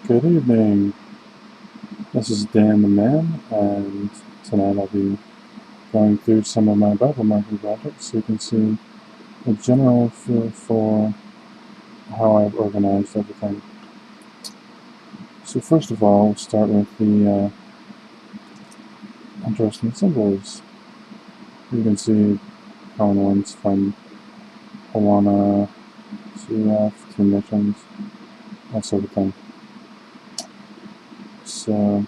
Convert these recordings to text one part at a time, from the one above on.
Good evening. This is Dan the Man, and tonight I'll be going through some of my Bible marking projects so you can see a general feel for how I've organized everything. So first of all, we'll start with the interesting symbols. You can see common ones from Awana, CF, Two Missions, that sort of thing. So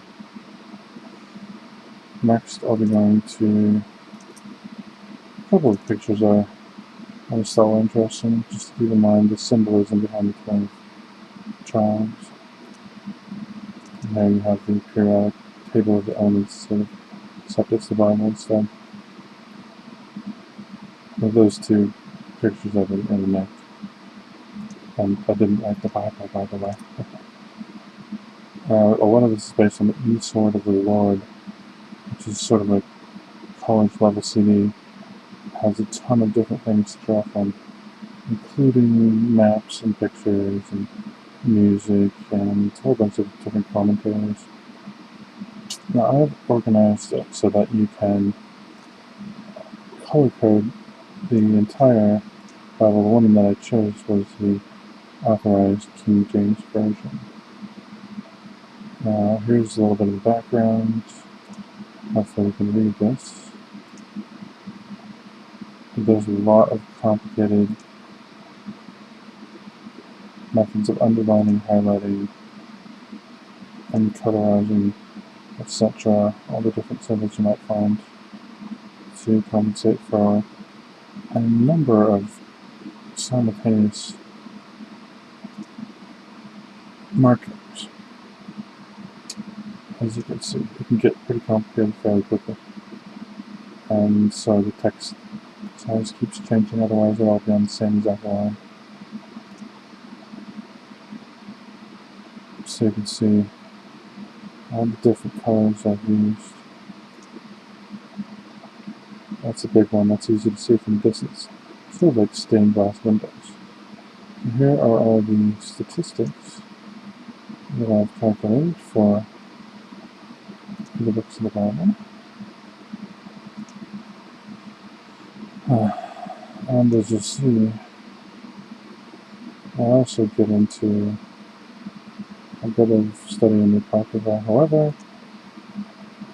next I'll be going to a couple of pictures I just thought were interesting, just to keep in mind the symbolism behind the 12 tribes. And there you have the periodic table of the elements, except it's the Bible instead. With those two pictures of it in the neck. And I didn't like the Bible, by the way. A lot of this is based on the E-Sword of the Lord, which is sort of a college level CD. It has a ton of different things to draw from, including maps and pictures and music and a whole bunch of different commentaries. Now I've organized it so that you can color code the entire Bible. The one that I chose was the authorized King James Version. Now here's a little bit of the background. Hopefully you can read this. There's a lot of complicated methods of underlining, highlighting, and colorizing, etc. All the different symbols you might find to compensate for a number of simultaneous markings. As you can see, it can get pretty complicated fairly quickly. And so the text size keeps changing, otherwise it'll all be on the same exact line. So you can see all the different colors I've used. That's a big one, that's easy to see from a distance. Sort of like stained glass windows. And here are all the statistics that I've calculated for the books of the Bible. And as you see, I also get into a bit of studying the Apocrypha. However,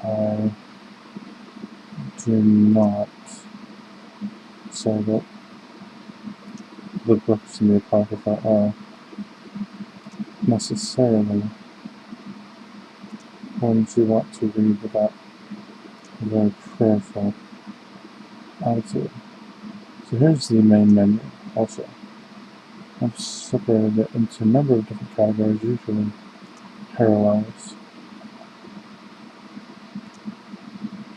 I do not say that the books in the Apocrypha are necessarily ones you want to read without a very prayerful attitude. So here's the main menu also. I've separated it into a number of different categories, usually parallels.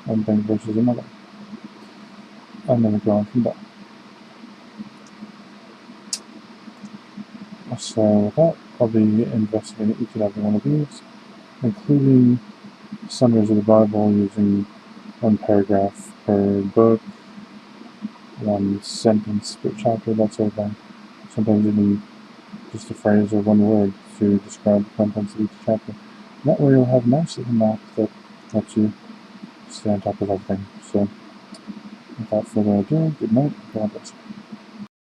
One thing versus another. And then we go on from there. So with that, I'll be investigating each and every one of these, including summaries of the Bible using one paragraph per book, one sentence per chapter, that sort of thing. Sometimes even just a phrase or one word to describe the contents of each chapter. And that way you'll have a nice little map that lets you stay on top of everything. So without further ado, good night, God bless you.